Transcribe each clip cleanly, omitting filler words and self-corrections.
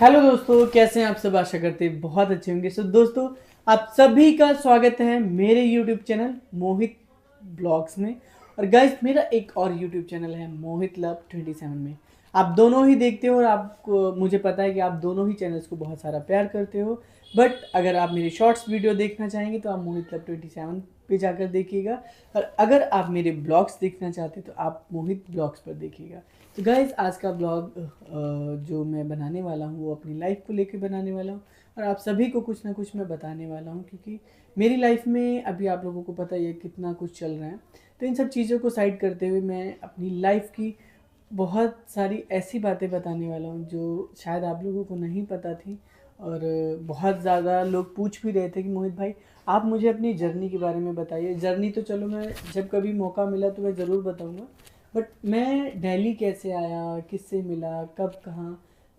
Hello दोस्तों, कैसे हैं आप सब। आशा करते हैं बहुत अच्छे होंगे। सो दोस्तों, आप सभी का स्वागत है मेरे यूट्यूब चैनल मोहित ब्लॉग्स में। और गाइस, मेरा एक और यूट्यूब चैनल है मोहित लव 27 में। आप दोनों ही देखते हो और आपको मुझे पता है कि आप दोनों ही चैनल्स को बहुत सारा प्यार करते हो। बट अगर आप मेरी शॉर्ट्स वीडियो देखना चाहेंगे तो आप मोहित लव 27 पे जाकर देखिएगा। और अगर आप मेरे ब्लॉग्स देखना चाहते हैं तो आप मोहित ब्लॉग्स पर देखिएगा। तो गाइज, आज का ब्लॉग जो मैं बनाने वाला हूँ वो अपनी लाइफ को लेकर बनाने वाला हूँ। और आप सभी को कुछ ना कुछ मैं बताने वाला हूँ, क्योंकि मेरी लाइफ में अभी आप लोगों को पता ही है कितना कुछ चल रहा है। तो इन सब चीज़ों को साइड करते हुए मैं अपनी लाइफ की बहुत सारी ऐसी बातें बताने वाला हूँ जो शायद आप लोगों को नहीं पता थी। और बहुत ज़्यादा लोग पूछ भी रहे थे कि मोहित भाई, आप मुझे अपनी जर्नी के बारे में बताइए। जर्नी तो चलो, मैं जब कभी मौका मिला तो मैं ज़रूर बताऊँगा। बट मैं दिल्ली कैसे आया, किससे मिला, कब कहाँ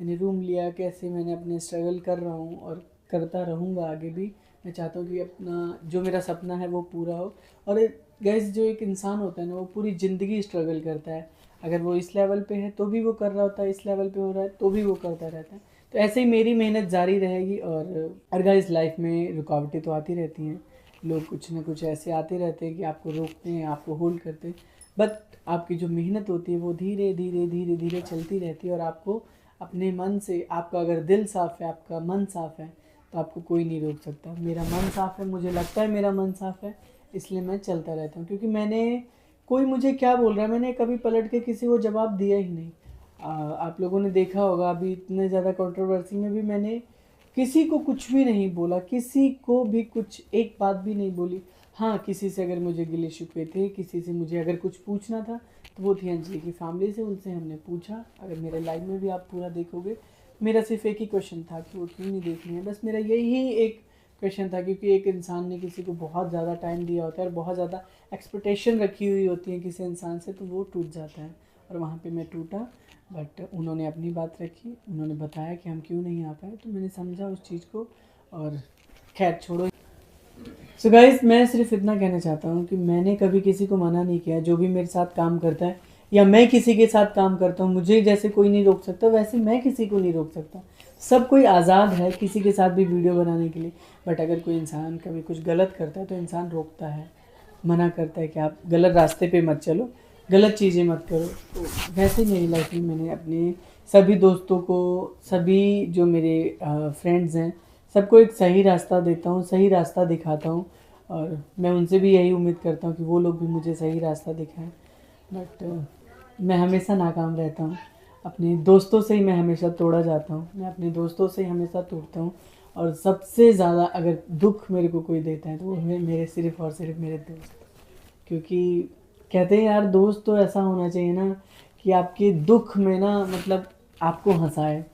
मैंने रूम लिया, कैसे मैंने अपने स्ट्रगल कर रहा हूँ और करता रहूँगा आगे भी। मैं चाहता हूँ कि अपना जो मेरा सपना है वो पूरा हो। और गैस, जो एक इंसान होता है ना, वो पूरी ज़िंदगी स्ट्रगल करता है। अगर वो इस लेवल पे है तो भी वो कर रहा होता है, इस लेवल पे हो रहा है तो भी वो करता रहता है। तो ऐसे ही मेरी मेहनत जारी रहेगी। और गाइस, लाइफ में रुकावटें तो आती रहती हैं। लोग कुछ ना कुछ ऐसे आते रहते हैं कि आपको रोकते हैं, आपको होल्ड करते हैं। बट आपकी जो मेहनत होती है वो धीरे धीरे धीरे धीरे चलती रहती है। और आपको अपने मन से, आपका अगर दिल साफ़ है, आपका मन साफ़ है, तो आपको कोई नहीं रोक सकता। मेरा मन साफ़ है, मुझे लगता है मेरा मन साफ़ है, इसलिए मैं चलता रहता हूँ। क्योंकि कोई मुझे क्या बोल रहा है, मैंने कभी पलट के किसी को जवाब दिया ही नहीं। आप लोगों ने देखा होगा, अभी इतने ज़्यादा कंट्रोवर्सी में भी मैंने किसी को कुछ भी नहीं बोला, किसी को भी कुछ एक बात भी नहीं बोली। हाँ, किसी से अगर मुझे गिले शिकवे थे, किसी से मुझे अगर कुछ पूछना था तो वो थी अंजलि की फैमिली से, उनसे हमने पूछा। अगर मेरे लाइफ में भी आप पूरा देखोगे, मेरा सिर्फ एक ही क्वेश्चन था कि वो क्यों नहीं देख रही है। बस मेरा यही एक क्वेश्चन था, क्योंकि एक इंसान ने किसी को बहुत ज़्यादा टाइम दिया होता है और बहुत ज़्यादा एक्सपेक्टेशन रखी हुई होती है किसी इंसान से, तो वो टूट जाता है। और वहाँ पे मैं टूटा। बट उन्होंने अपनी बात रखी, उन्होंने बताया कि हम क्यों नहीं आ पाए, तो मैंने समझा उस चीज़ को। और खैर छोड़ो। सो गाइस, मैं सिर्फ इतना कहना चाहता हूँ कि मैंने कभी किसी को मना नहीं किया। जो भी मेरे साथ काम करता है या मैं किसी के साथ काम करता हूँ, मुझे जैसे कोई नहीं रोक सकता वैसे मैं किसी को नहीं रोक सकता। सब कोई आज़ाद है किसी के साथ भी वीडियो बनाने के लिए। बट अगर कोई इंसान कभी कुछ गलत करता है तो इंसान रोकता है, मना करता है कि आप गलत रास्ते पे मत चलो, गलत चीज़ें मत करो। तो वैसे ही मेरी लाइफ में मैंने अपने सभी दोस्तों को, सभी जो मेरे फ्रेंड्स हैं, सबको एक सही रास्ता देता हूँ, सही रास्ता दिखाता हूँ। और मैं उनसे भी यही उम्मीद करता हूँ कि वो लोग भी मुझे सही रास्ता दिखाएं। बट मैं हमेशा नाकाम रहता हूँ। अपने दोस्तों से ही मैं हमेशा तोड़ा जाता हूँ, मैं अपने दोस्तों से ही हमेशा टूटता हूँ। और सबसे ज़्यादा अगर दुख मेरे को कोई देता है तो वो है मेरे सिर्फ़ और सिर्फ मेरे दोस्त। क्योंकि कहते हैं यार, दोस्त तो ऐसा होना चाहिए ना कि आपके दुख में ना, मतलब आपको हंसाए।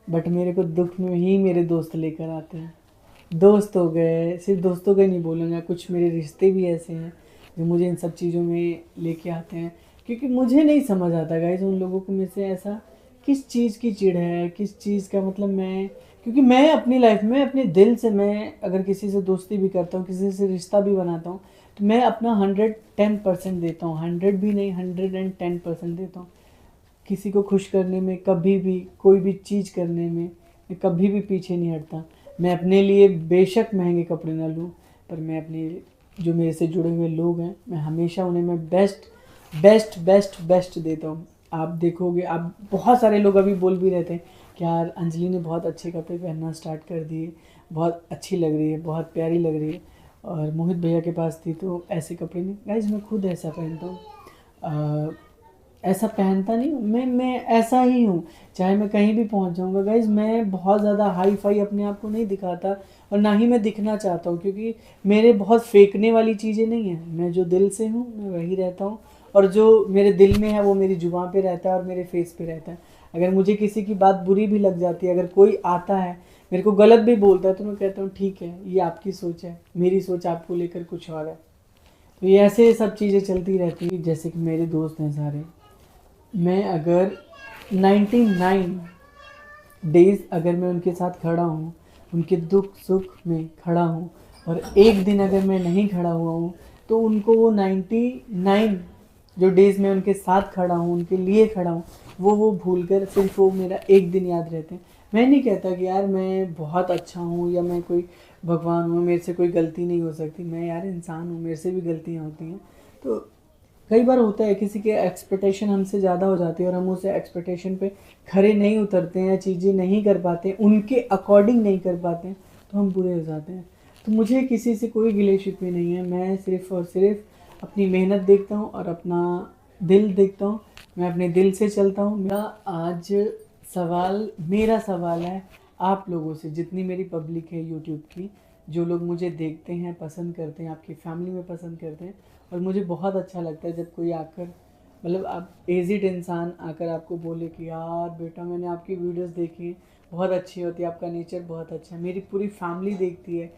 बट मेरे को दुख में ही मेरे दोस्त लेकर आते हैं। दोस्त हो गए, सिर्फ दोस्तों का ही नहीं बोलूँगा, कुछ मेरे रिश्ते भी ऐसे हैं जो मुझे इन सब चीज़ों में लेके आते हैं। क्योंकि मुझे नहीं समझ आता गाइस, उन लोगों को में से ऐसा किस चीज़ की चिढ़ है, किस चीज़ का मतलब मैं। क्योंकि मैं अपनी लाइफ में अपने दिल से, मैं अगर किसी से दोस्ती भी करता हूँ, किसी से रिश्ता भी बनाता हूँ, तो मैं अपना 110% देता हूँ। 100 भी नहीं, 110% देता हूँ। किसी को खुश करने में, कभी भी कोई भी चीज़ करने में मैं कभी भी पीछे नहीं हटता। मैं अपने लिए बेशक महंगे कपड़े ना लूँ, पर मैं अपने जो मेरे से जुड़े हुए लोग हैं, मैं हमेशा उन्हें मैं बेस्ट बेस्ट बेस्ट बेस्ट देता हूँ। आप देखोगे, आप बहुत सारे लोग अभी बोल भी रहे थे कि यार अंजलि ने बहुत अच्छे कपड़े पहनना स्टार्ट कर दिए, बहुत अच्छी लग रही है, बहुत प्यारी लग रही है। और मोहित भैया के पास थी तो ऐसे कपड़े नहीं। गाइज, मैं खुद ऐसा पहनता हूँ, ऐसा पहनता नहीं हूँ। मैं ऐसा ही हूँ, चाहे मैं कहीं भी पहुँच जाऊँगा। गाइज़, मैं बहुत ज़्यादा हाई फाई अपने आप को नहीं दिखाता और ना ही मैं दिखना चाहता हूँ, क्योंकि मेरे बहुत फेंकने वाली चीज़ें नहीं हैं। मैं जो दिल से हूँ मैं वही रहता हूँ। और जो मेरे दिल में है वो मेरी जुबान पे रहता है और मेरे फेस पे रहता है। अगर मुझे किसी की बात बुरी भी लग जाती है, अगर कोई आता है मेरे को गलत भी बोलता है, तो मैं कहता हूँ ठीक है, ये आपकी सोच है, मेरी सोच आपको लेकर कुछ और है। तो ये ऐसे सब चीज़ें चलती रहती है। जैसे कि मेरे दोस्त हैं सारे, मैं अगर 99 डेज़ अगर मैं उनके साथ खड़ा हूँ, उनके दुख सुख में खड़ा हूँ, और एक दिन अगर मैं नहीं खड़ा हुआ हूँ, तो उनको वो 99 जो डेज़ मैं उनके साथ खड़ा हूँ, उनके लिए खड़ा हूँ, वो भूल कर सिर्फ वो मेरा एक दिन याद रहते हैं। मैं नहीं कहता कि यार मैं बहुत अच्छा हूँ या मैं कोई भगवान हूँ, मेरे से कोई गलती नहीं हो सकती। मैं यार इंसान हूँ, मेरे से भी गलतियाँ होती हैं। तो कई बार होता है किसी के एक्सपेक्टेशन हमसे ज़्यादा हो जाती है और हम उस एक्सपेक्टेशन पे खरे नहीं उतरते हैं, चीज़ें नहीं कर पाते, उनके अकॉर्डिंग नहीं कर पाते हैं, तो हम बुरे हो जाते हैं। तो मुझे किसी से कोई गिले शिकवे नहीं है। मैं सिर्फ़ और सिर्फ अपनी मेहनत देखता हूँ और अपना दिल देखता हूँ। मैं अपने दिल से चलता हूँ। मेरा सवाल है आप लोगों से, जितनी मेरी पब्लिक है यूट्यूब की, जो लोग मुझे देखते हैं, पसंद करते हैं, आपकी फैमिली में पसंद करते हैं। और मुझे बहुत अच्छा लगता है जब कोई आकर, मतलब आप एजिड इंसान आकर आपको बोले कि यार बेटा मैंने आपकी वीडियोस देखी हैं, बहुत अच्छी होती है, आपका नेचर बहुत अच्छा है। मेरी पूरी फैमिली देखती है।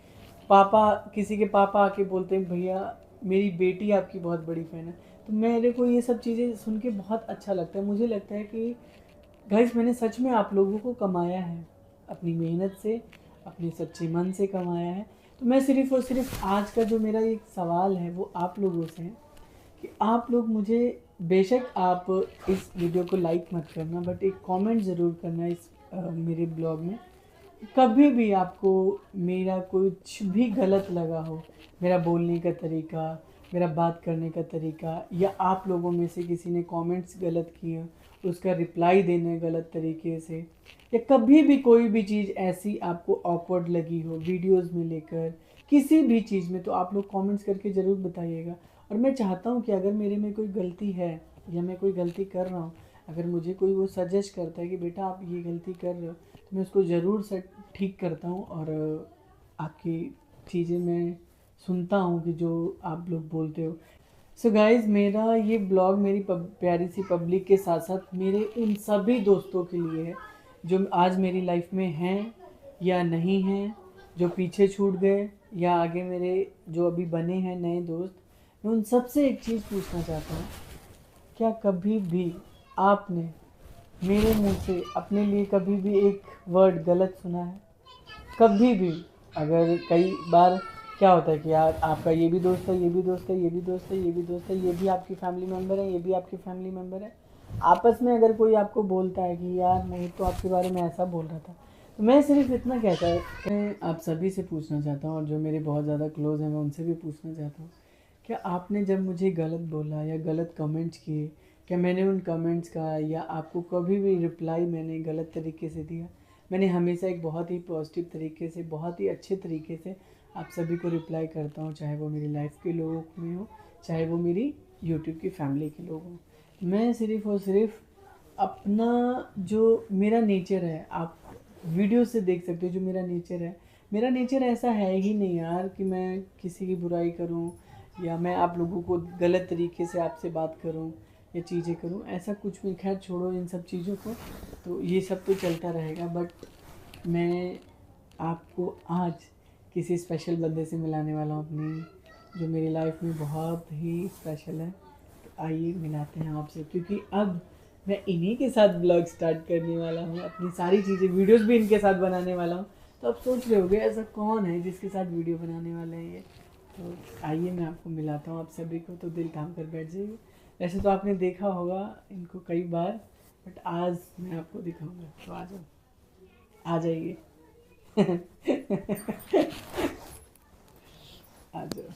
पापा, किसी के पापा आके बोलते हैं भैया मेरी बेटी आपकी बहुत बड़ी फ़ैन है। तो मेरे को ये सब चीज़ें सुन के बहुत अच्छा लगता है। मुझे लगता है कि गाइस मैंने सच में आप लोगों को कमाया है, अपनी मेहनत से, अपने सच्चे मन से कमाया है। तो मैं सिर्फ़ और सिर्फ आज का जो मेरा एक सवाल है वो आप लोगों से है कि आप लोग मुझे, बेशक आप इस वीडियो को लाइक मत करना, बट एक कमेंट ज़रूर करना इस मेरे ब्लॉग में। कभी भी आपको मेरा कुछ भी गलत लगा हो, मेरा बोलने का तरीका, मेरा बात करने का तरीका, या आप लोगों में से किसी ने कमेंट्स गलत किए हो, उसका रिप्लाई देने गलत तरीके से, या कभी भी कोई भी चीज़ ऐसी आपको ऑकवर्ड लगी हो वीडियोस में लेकर, किसी भी चीज़ में, तो आप लोग कमेंट्स करके ज़रूर बताइएगा। और मैं चाहता हूँ कि अगर मेरे में कोई गलती है या मैं कोई गलती कर रहा हूँ, अगर मुझे कोई वो सजेस्ट करता है कि बेटा आप ये गलती कर रहे हो, तो मैं उसको ज़रूर ठीक करता हूँ। और आपकी चीज़ें मैं सुनता हूँ कि जो आप लोग बोलते हो। सो गाइज़, मेरा ये ब्लॉग मेरी प्यारी सी पब्लिक के साथ साथ मेरे उन सभी दोस्तों के लिए है जो आज मेरी लाइफ में हैं या नहीं हैं, जो पीछे छूट गए या आगे मेरे जो अभी बने हैं नए दोस्त। मैं उन सबसे एक चीज़ पूछना चाहता हूँ, क्या कभी भी आपने मेरे मुंह से अपने लिए कभी भी एक वर्ड गलत सुना है? कभी भी? अगर कई बार क्या होता है कि यार आपका ये भी दोस्त है, ये भी दोस्त है, ये भी दोस्त है, ये भी दोस्त है, ये भी आपकी फैमिली मेम्बर है, ये भी आपकी फैमिली मेम्बर है। आपस में अगर कोई आपको बोलता है कि यार मैं तो आपके बारे में ऐसा बोल रहा था, तो मैं सिर्फ इतना कहता है, मैं आप सभी से पूछना चाहता हूँ और जो मेरे बहुत ज़्यादा क्लोज हैं मैं उनसे भी पूछना चाहता हूँ, क्या आपने जब मुझे गलत बोला या गलत कमेंट्स किए, क्या मैंने उन कमेंट्स का या आपको कभी भी रिप्लाई मैंने गलत तरीके से दिया? मैंने हमेशा एक बहुत ही पॉजिटिव तरीके से, बहुत ही अच्छे तरीके से आप सभी को रिप्लाई करता हूँ, चाहे वो मेरी लाइफ के लोगों में हो, चाहे वो मेरी यूट्यूब की फैमिली के लोग हों। मैं सिर्फ़ और सिर्फ अपना जो मेरा नेचर है, आप वीडियो से देख सकते हो जो मेरा नेचर है। मेरा नेचर ऐसा है ही नहीं यार कि मैं किसी की बुराई करूं या मैं आप लोगों को गलत तरीके से आपसे बात करूं या चीज़ें करूं, ऐसा कुछ भी। खैर छोड़ो इन सब चीज़ों को, तो ये सब तो चलता रहेगा। बट मैं आपको आज किसी स्पेशल बंदे से मिलाने वाला हूँ अपनी, जो मेरी लाइफ में बहुत ही स्पेशल है। तो आइए मिलाते हैं आपसे, क्योंकि अब मैं इन्हीं के साथ ब्लॉग स्टार्ट करने वाला हूँ, अपनी सारी चीज़ें, वीडियोस भी इनके साथ बनाने वाला हूँ। तो आप सोच रहे होगे ऐसा कौन है जिसके साथ वीडियो बनाने वाले हैं ये। तो आइए मैं आपको मिलाता हूँ आप सभी को, तो दिल थाम कर बैठ जाइए। वैसे तो आपने देखा होगा इनको कई बार, बट आज मैं आपको दिखाऊंगा, तो आ जाओ, आ जाइए। आ जाओ।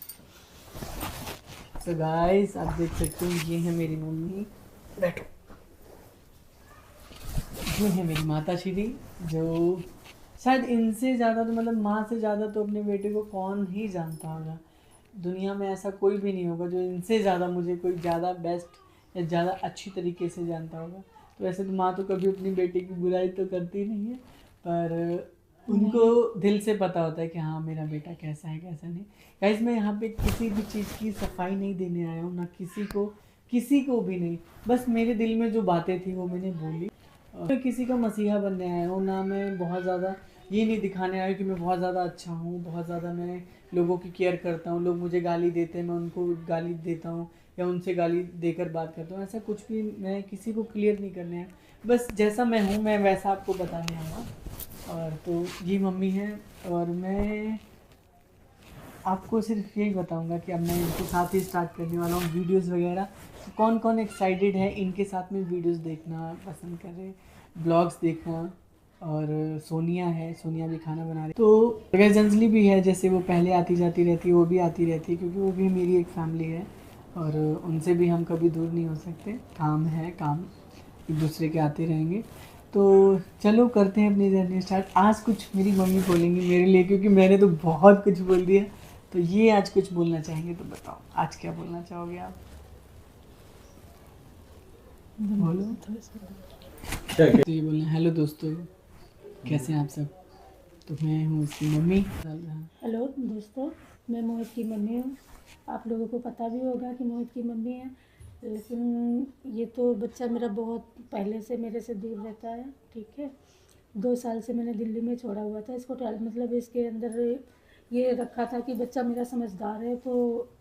सो गाइस, आप देख सकते हो ये है मेरी मम्मी, बैठो। ये है मेरी माता श्री, जो शायद इनसे ज़्यादा, तो मतलब माँ से ज़्यादा तो अपने बेटे को कौन ही जानता होगा। दुनिया में ऐसा कोई भी नहीं होगा जो इनसे ज़्यादा मुझे कोई ज़्यादा बेस्ट या ज़्यादा अच्छी तरीके से जानता होगा। तो वैसे तो माँ तो कभी अपनी बेटे की बुराई तो करती नहीं है, पर उनको दिल से पता होता है कि हाँ मेरा बेटा कैसा है कैसा नहीं। गाइस, मैं यहाँ पे किसी भी चीज़ की सफाई नहीं देने आया हूँ, ना किसी को भी नहीं। बस मेरे दिल में जो बातें थी वो मैंने बोली। मैं किसी का मसीहा बनने आया हूँ ना, मैं बहुत ज़्यादा ये नहीं दिखाने आया हूँ कि मैं बहुत ज़्यादा अच्छा हूँ, बहुत ज़्यादा मैं लोगों की केयर करता हूँ। लोग मुझे गाली देते हैं, मैं उनको गाली देता हूँ या उनसे गाली देकर बात करता हूँ, ऐसा कुछ भी मैं किसी को क्लियर नहीं करने आया। बस जैसा मैं हूँ मैं वैसा आपको बताने आया। और तो ये मम्मी है, और मैं आपको सिर्फ यही बताऊंगा कि अब मैं इनके साथ ही स्टार्ट करने वाला हूँ वीडियोस वगैरह। तो कौन कौन एक्साइटेड है इनके साथ में वीडियोस देखना पसंद कर रहे, ब्लॉग्स देखना, और सोनिया है, सोनिया भी खाना बना रही। तो गाइस अंजलि भी है, जैसे वो पहले आती जाती रहती है वो भी आती रहती है, क्योंकि वो भी मेरी एक फैमिली है और उनसे भी हम कभी दूर नहीं हो सकते। काम है काम, एक दूसरे के आते रहेंगे। तो चलो करते हैं अपनी जर्नी स्टार्ट। आज कुछ मेरी मम्मी बोलेंगी मेरे लिए, क्योंकि मैंने तो बहुत कुछ बोल दिया, तो ये आज कुछ बोलना चाहेंगे। तो बताओ आज क्या बोलना चाहोगे आप? बोलो। तो ये बोलना, हेलो दोस्तों, कैसे हैं आप सब? तो मैं हूँ उसकी मम्मी। हेलो दोस्तों, मैं मोहित की मम्मी हूँ। आप लोगों को पता भी होगा कि मोहित की मम्मी है, लेकिन ये तो बच्चा मेरा बहुत पहले से मेरे से दूर रहता है। ठीक है, 2 साल से मैंने दिल्ली में छोड़ा हुआ था इसको। मतलब इसके अंदर ये रखा था कि बच्चा मेरा समझदार है तो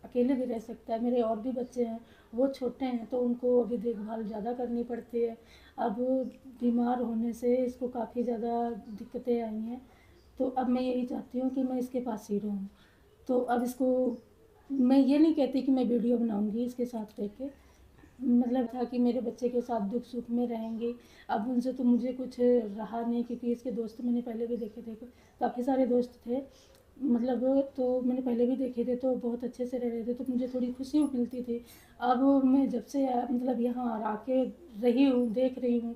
अकेले भी रह सकता है। मेरे और भी बच्चे हैं, वो छोटे हैं तो उनको अभी देखभाल ज़्यादा करनी पड़ती है। अब बीमार होने से इसको काफ़ी ज़्यादा दिक्कतें आई हैं, तो अब मैं यही चाहती हूँ कि मैं इसके पास ही रहूँ। तो अब इसको मैं ये नहीं कहती कि मैं वीडियो बनाऊँगी इसके साथ रह के, मतलब था कि मेरे बच्चे के साथ दुख सुख में रहेंगी। अब उनसे तो मुझे कुछ रहा नहीं, क्योंकि इसके दोस्त मैंने पहले भी देखे थे, काफ़ी सारे दोस्त थे मतलब, तो मैंने पहले भी देखे थे तो बहुत अच्छे से रह रहे थे, तो मुझे थोड़ी खुशी मिलती थी। अब मैं जब से मतलब यहाँ आके रही हूँ, देख रही हूँ,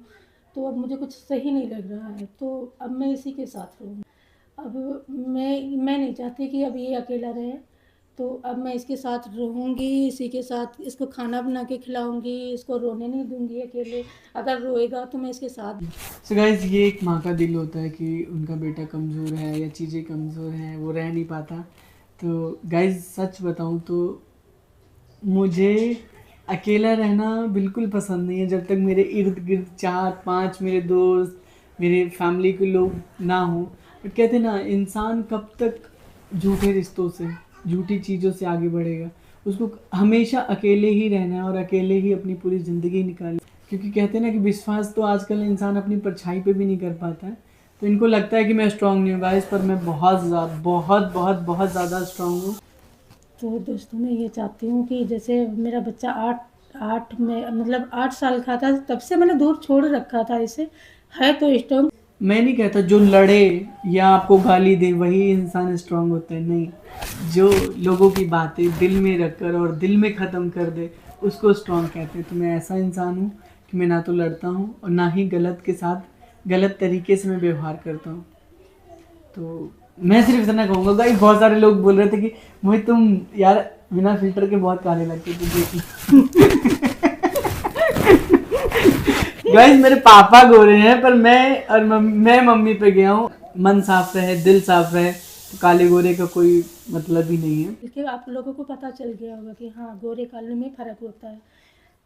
तो अब मुझे कुछ सही नहीं लग रहा है, तो अब मैं इसी के साथ रहूँ। अब मैं नहीं चाहती कि अब ये अकेला रहे, तो अब मैं इसके साथ रहूँगी, इसी के साथ इसको खाना बना के खिलाऊँगी, इसको रोने नहीं दूँगी अकेले। अगर रोएगा तो मैं इसके साथ। सो गाइज ये एक माँ का दिल होता है कि उनका बेटा कमज़ोर है या चीज़ें कमज़ोर हैं, वो रह नहीं पाता। तो गाइज सच बताऊँ तो मुझे अकेला रहना बिल्कुल पसंद नहीं है, जब तक मेरे इर्द गिर्द 4-5 मेरे दोस्त, मेरे फैमिली के लोग ना हों। बट कहते हैं ना, इंसान कब तक झूठे रिश्तों से, झूठी चीज़ों से आगे बढ़ेगा? उसको हमेशा अकेले ही रहना है और अकेले ही अपनी पूरी ज़िंदगी निकालनी, क्योंकि कहते हैं ना कि विश्वास तो आजकल इंसान अपनी परछाई पे भी नहीं कर पाता है। तो इनको लगता है कि मैं स्ट्रांग नहीं हूँ गाइस, पर मैं बहुत ज़्यादा बहुत ज़्यादा स्ट्रांग हूँ। तो दोस्तों मैं ये चाहती हूँ कि जैसे मेरा बच्चा 8 में मतलब 8 साल का था, तब से मैंने दूर छोड़ रखा था इसे। है तो स्ट्रॉन्ग। मैं नहीं कहता जो लड़े या आपको गाली दे वही इंसान स्ट्रांग होता है, नहीं। जो लोगों की बातें दिल में रखकर और दिल में ख़त्म कर दे उसको स्ट्रांग कहते हैं। तो मैं ऐसा इंसान हूँ कि मैं ना तो लड़ता हूँ और ना ही गलत के साथ गलत तरीके से मैं व्यवहार करता हूँ। तो मैं सिर्फ इतना कहूँगा गाइस, बहुत सारे लोग बोल रहे थे कि मोहित तुम यार बिना फिल्टर के बहुत काले लगते थे, देख गाइस मेरे पापा गोरे हैं, पर मैं मम्मी पे गया हूँ। मन साफ रहे, दिल साफ रहे, तो काले गोरे का कोई मतलब ही नहीं है। कि आप लोगों को पता चल गया होगा कि हाँ गोरे काले में फ़र्क होता है।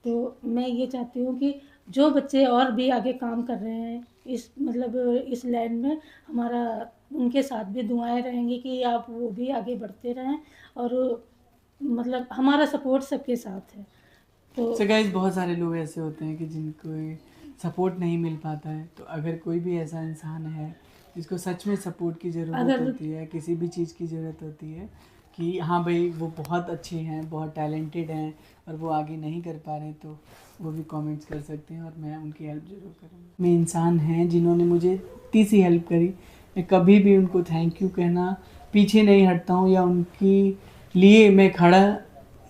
तो मैं ये चाहती हूँ कि जो बच्चे और भी आगे काम कर रहे हैं इस मतलब इस लाइन में, हमारा उनके साथ भी दुआएं रहेंगी कि आप वो भी आगे बढ़ते रहें, और मतलब हमारा सपोर्ट सबके साथ है। तो गाइस बहुत सारे लोग ऐसे होते हैं कि जिनको सपोर्ट नहीं मिल पाता है। तो अगर कोई भी ऐसा इंसान है जिसको सच में सपोर्ट की ज़रूरत अगर होती है, किसी भी चीज़ की ज़रूरत होती है कि हाँ भाई वो बहुत अच्छे हैं, बहुत टैलेंटेड हैं और वो आगे नहीं कर पा रहे, तो वो भी कमेंट्स कर सकते हैं और मैं उनकी हेल्प ज़रूर करूँगा। मैं इंसान हैं जिन्होंने मुझे इतनी सी हेल्प करी, मैं कभी भी उनको थैंक यू कहना पीछे नहीं हटता हूँ, या उनकी लिए मैं खड़ा,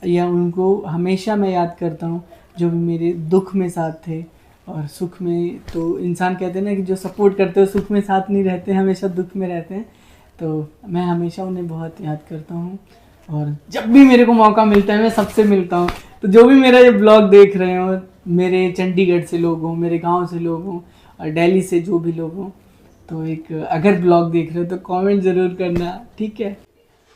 या उनको हमेशा मैं याद करता हूँ जो भी मेरे दुख में साथ थे और सुख में। तो इंसान कहते हैं ना कि जो सपोर्ट करते हो सुख में साथ नहीं रहते, हमेशा दुख में रहते हैं। तो मैं हमेशा उन्हें बहुत याद करता हूँ और जब भी मेरे को मौका मिलता है मैं सबसे मिलता हूँ। तो जो भी मेरा ये ब्लॉग देख रहे हो, मेरे चंडीगढ़ से लोग हों, मेरे गाँव से लोग हों और दिल्ली से जो भी लोग हों, तो एक अगर ब्लॉग देख रहे हो तो कमेंट ज़रूर करना, ठीक है?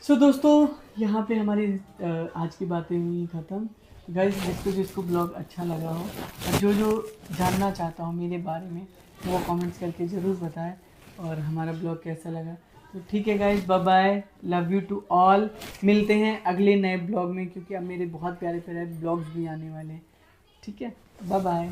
सो दोस्तों यहाँ पे हमारी आज की बातें हुई ख़त्म। गाइस जिसको ब्लॉग अच्छा लगा हो और जो जानना चाहता हो मेरे बारे में वो कमेंट्स करके ज़रूर बताएं, और हमारा ब्लॉग कैसा लगा। तो ठीक है guys, bye bye, love you to all. मिलते हैं अगले नए ब्लॉग में, क्योंकि अब मेरे बहुत प्यारे प्यारे ब्लॉग्स भी आने वाले हैं। ठीक है, बाय बाय।